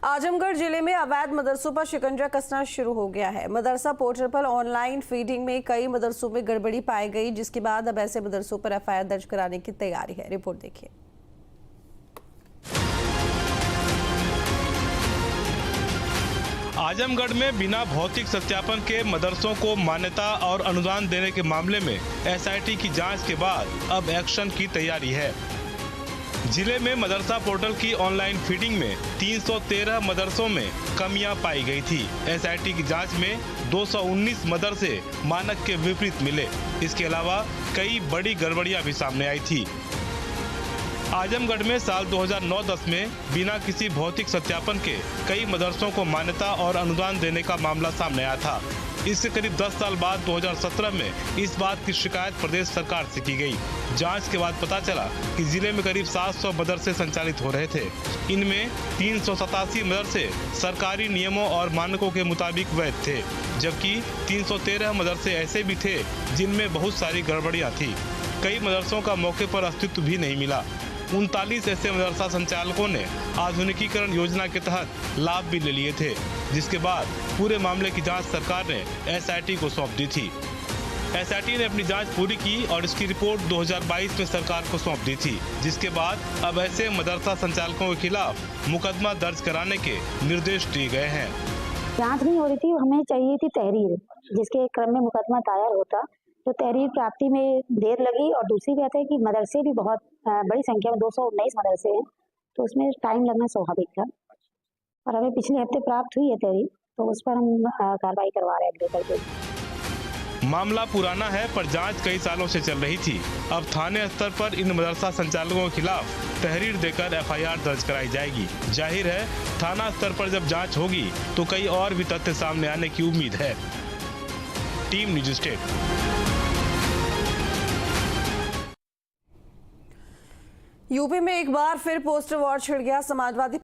आजमगढ़ जिले में अवैध मदरसों पर शिकंजा कसना शुरू हो गया है। मदरसा पोर्टल पर ऑनलाइन फीडिंग में कई मदरसों में गड़बड़ी पाई गई, जिसके बाद अब ऐसे मदरसों पर एफआईआर दर्ज कराने की तैयारी है। रिपोर्ट देखिए। आजमगढ़ में बिना भौतिक सत्यापन के मदरसों को मान्यता और अनुदान देने के मामले में एसआईटी की जांच के बाद अब एक्शन की तैयारी है। जिले में मदरसा पोर्टल की ऑनलाइन फीडिंग में 313 मदरसों में कमियां पाई गई थी। एसआईटी की जांच में 219 मदरसे मानक के विपरीत मिले। इसके अलावा कई बड़ी गड़बड़ियां भी सामने आई थी। आजमगढ़ में साल 2009-10 में बिना किसी भौतिक सत्यापन के कई मदरसों को मान्यता और अनुदान देने का मामला सामने आया था। इससे करीब 10 साल बाद 2017 में इस बात की शिकायत प्रदेश सरकार से की गई। जांच के बाद पता चला कि जिले में करीब 700 मदरसे संचालित हो रहे थे। इनमें 387 मदरसे सरकारी नियमों और मानकों के मुताबिक वैध थे, जबकि 313 मदरसे ऐसे भी थे जिनमें बहुत सारी गड़बड़ियां थी। कई मदरसों का मौके पर अस्तित्व भी नहीं मिला। 39 ऐसे मदरसा संचालकों ने आधुनिकीकरण योजना के तहत लाभ भी ले लिए थे, जिसके बाद पूरे मामले की जांच सरकार ने एसआईटी को सौंप दी थी। एसआईटी ने अपनी जांच पूरी की और इसकी रिपोर्ट 2022 में सरकार को सौंप दी थी, जिसके बाद अब ऐसे मदरसा संचालकों के खिलाफ मुकदमा दर्ज कराने के निर्देश दिए गए हैं। जांच नहीं हो रही थी, हमें चाहिए थी तहरीर, जिसके क्रम में मुकदमा दायर होता। तो तहरीर प्राप्ति में देर लगी और दूसरी बात है कि मदरसे भी बहुत बड़ी संख्या में 219 मदरसे हैं, तो उसमें टाइम लगना स्वाभाविक था। और हमें पिछले हफ्ते प्राप्त हुई है तहरीर, तो उस पर हम कार्रवाई करवा रहे हैं अगले करके। मामला पुराना है, पर जांच कई सालों से चल रही थी। अब थाने स्तर पर इन मदरसा संचालकों के खिलाफ तहरीर देकर एफआईआर दर्ज कराई जाएगी। जाहिर है, थाना स्तर पर जब जांच होगी तो कई और भी तथ्य सामने आने की उम्मीद है। Team news state. यूपी में एक बार फिर पोस्टर वॉर छिड़ गया। समाजवादी